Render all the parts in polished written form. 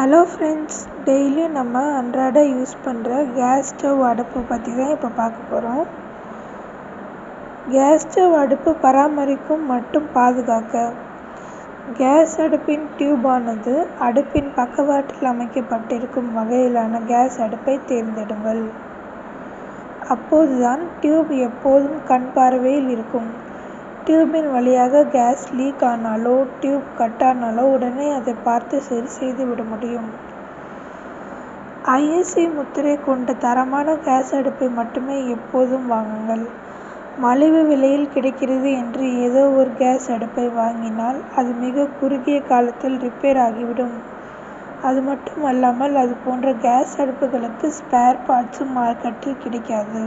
Hello friends, டெய்லியும் நம்ம அன்றாட யூஸ் பண்ணுற கேஸ் ஸ்டவ் அடுப்பு பற்றி தான் இப்போ பார்க்க போகிறோம். கேஸ் ஸ்டவ் அடுப்பு பராமரிக்கும் மற்றும் பாதுகாக்க. கேஸ் அடுப்பின் டியூபானது அடுப்பின் பக்கவாட்டில் அமைக்கப்பட்டிருக்கும் வகையிலான கேஸ் அடுப்பை தேர்ந்தெடுங்கள். அப்போதுதான் டியூப் எப்போதும் கண் பார்வையில் இருக்கும். டியூபின் வழியாக கேஸ் லீக் ஆனாலோ டியூப் கட் ஆனாலோ உடனே அதை பார்த்து சரி செய்து விட முடியும். ISI முத்திரை கொண்ட தரமான கேஸ் அடுப்பை மட்டுமே எப்போதும் வாங்குங்கள். மலிவு விலையில் கிடைக்கிறது என்று ஏதோ ஒரு கேஸ் அடுப்பை வாங்கினால் அது மிக குறுகிய காலத்தில் ரிப்பேர் ஆகிவிடும். அது மட்டும் அல்லாமல் அது போன்ற கேஸ் அடுப்புகளுக்கு ஸ்பேர் பார்ட்ஸும் மார்க்கெட்டில் கிடைக்காது.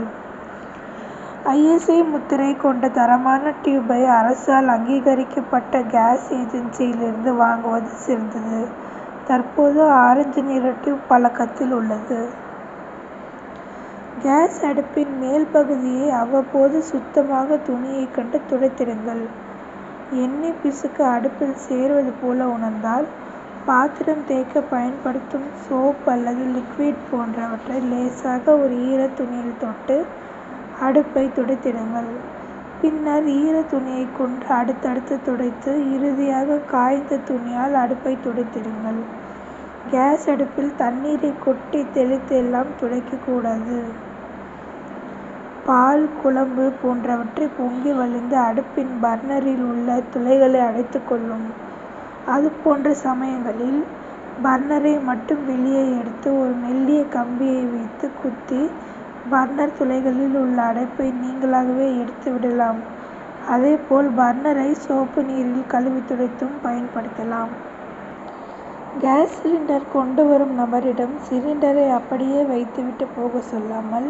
ISI முத்திரை கொண்ட தரமான டியூபை அரசால் அங்கீகரிக்கப்பட்ட கேஸ் ஏஜென்சியிலிருந்து வாங்குவது சிறந்தது. தற்போது ஆரஞ்சு நிற டியூப் பழக்கத்தில் உள்ளது. கேஸ் அடுப்பின் மேல் பகுதியை அவ்வப்போது சுத்தமாக துணியை கொண்டு துடைத்திடுங்கள். எண்ணெய் பிசுக்கு அடுப்பில் சேருவது போல உணர்ந்தால் பாத்திரம் தேய்க்க பயன்படுத்தும் சோப் அல்லது லிக்விட் போன்றவற்றை லேசாக ஒரு ஈர துணியில் தொட்டு அடுப்பை துடைத்திடுங்கள். பின்னர் ஈர துணியை கொண்டு அடுத்தடுத்து துடைத்து இறுதியாக காய்ந்த துணியால் அடுப்பை துடைத்திடுங்கள். கேஸ் அடுப்பில் தண்ணீரை கொட்டி தெளித்து எல்லாம் துடைக்கக்கூடாது. பால், குழம்பு போன்றவற்றை பொங்கி வழிந்து அடுப்பின் பர்னரில் உள்ள துளைகளை அடைத்து கொள்ளும். அது போன்ற சமயங்களில் பர்னரை மட்டும் வெளியே எடுத்து ஒரு மெல்லிய கம்பியை வைத்து குத்தி பர்னர் துளைகளில் உள்ள அடைப்பை நீங்களாகவே எடுத்து விடலாம். அதேபோல் பர்னரை சோப்பு நீரில் கழுவி துடைத்தும் பயன்படுத்தலாம். கேஸ் சிலிண்டர் கொண்டு வரும் நபரிடம் சிலிண்டரை அப்படியே வைத்துவிட்டு போக சொல்லாமல்,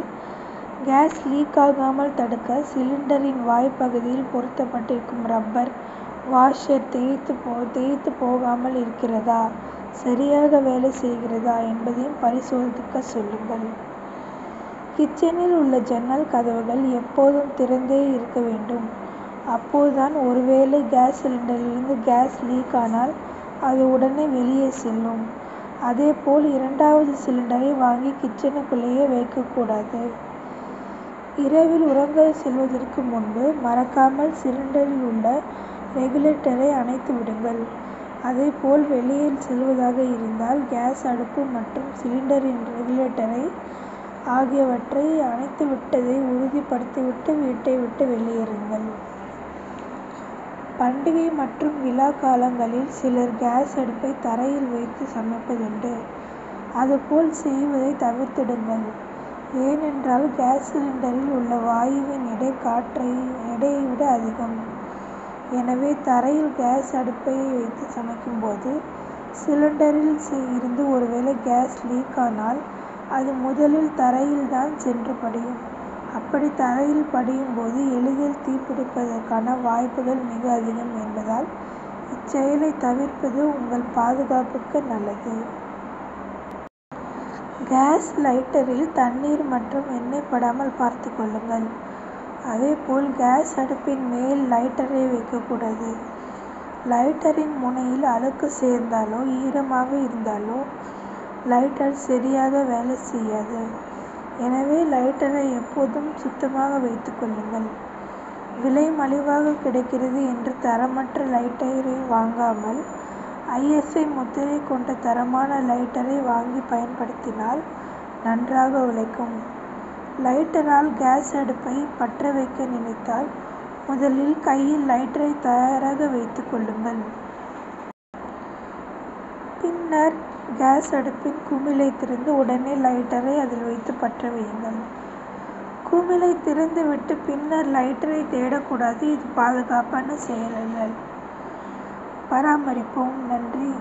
கேஸ் லீக் ஆகாமல் தடுக்க சிலிண்டரின் வாய்ப்பகுதியில் பொருத்தப்பட்டிருக்கும் ரப்பர் வாஷர் தேய்த்து போகாமல் இருக்கிறதா, சரியாக வேலை செய்கிறதா என்பதையும் பரிசோதிக்க சொல்லுங்கள். கிச்சனில் உள்ள ஜன்னல் கதவுகள் எப்போதும் திறந்தே இருக்க வேண்டும். அப்போதுதான் ஒருவேளை கேஸ் சிலிண்டரிலிருந்து கேஸ் லீக் ஆனால் அது உடனே வெளியே செல்லும். அதேபோல் இரண்டாவது சிலிண்டரை வாங்கி கிச்சனுக்குள்ளேயே வைக்கக்கூடாது. இரவில் உறங்க செல்வதற்கு முன்பு மறக்காமல் சிலிண்டரில் உள்ள ரெகுலேட்டரை அணைத்து விடுங்கள். அதேபோல் வெளியில் செல்வதாக இருந்தால் கேஸ் அடுப்பு மற்றும் சிலிண்டரின் ரெகுலேட்டரை ஆகியவற்றை அணைத்து விட்டதை உறுதிப்படுத்திவிட்டு வீட்டை விட்டு வெளியேறுங்கள். பண்டிகை மற்றும் விழா காலங்களில் சிலர் கேஸ் அடுப்பை தரையில் வைத்து சமைப்பதுண்டு. அதுபோல் செய்வதை தவிர்த்திடுங்கள். ஏனென்றால் கேஸ் சிலிண்டரில் உள்ள வாயுவின் எடை எடையை விட அதிகம். எனவே தரையில் கேஸ் அடுப்பை வைத்து சமைக்கும்போது சிலிண்டரில் இருந்து ஒருவேளை கேஸ் லீக் ஆனால் அது முதலில் தரையில் தான் சென்று படியும். அப்படி தரையில் படியும் போது எளிதில் தீப்பிடிப்பதற்கான வாய்ப்புகள் மிக அதிகம் என்பதால் இச்செயலை தவிர்ப்பது உங்கள் பாதுகாப்புக்கு நல்லது. கேஸ் லைட்டரில் தண்ணீர் மற்றும் எண்ணெய் படாமல் பார்த்து கொள்ளுங்கள். அதேபோல் கேஸ் அடுப்பின் மேல் லைட்டரை வைக்கக்கூடாது. லைட்டரின் முனையில் அழுக்கு சேர்ந்தாலோ ஈரமாக இருந்தாலோ லைட்டர் சரியாக வேலை செய்யாது. எனவே லைட்டரை எப்போதும் சுத்தமாக வைத்துக் கொள்ளுங்கள். விலை மலிவாக கிடைக்கிறது என்று தரமற்ற லைட்டரை வாங்காமல் ISI முத்திரை கொண்ட தரமான லைட்டரை வாங்கி பயன்படுத்தினால் நன்றாக உழைக்கும். லைட்டரால் கேஸ் அடுப்பை பற்ற வைக்க நினைத்தால் முதலில் கையில் லைட்டரை தயாராக வைத்துக் கொள்ளுங்கள். பின்னர் கேஸ் அடுப்பின் குமிழை திறந்து உடனே லைட்டரை அதில் வைத்து பற்ற வையுங்கள். குமிழை திறந்து விட்டு பின்னர் லைட்டரை தேடக்கூடாது. இது பாதுகாப்பான செயல் அல்ல. பராமரிப்போம். நன்றி.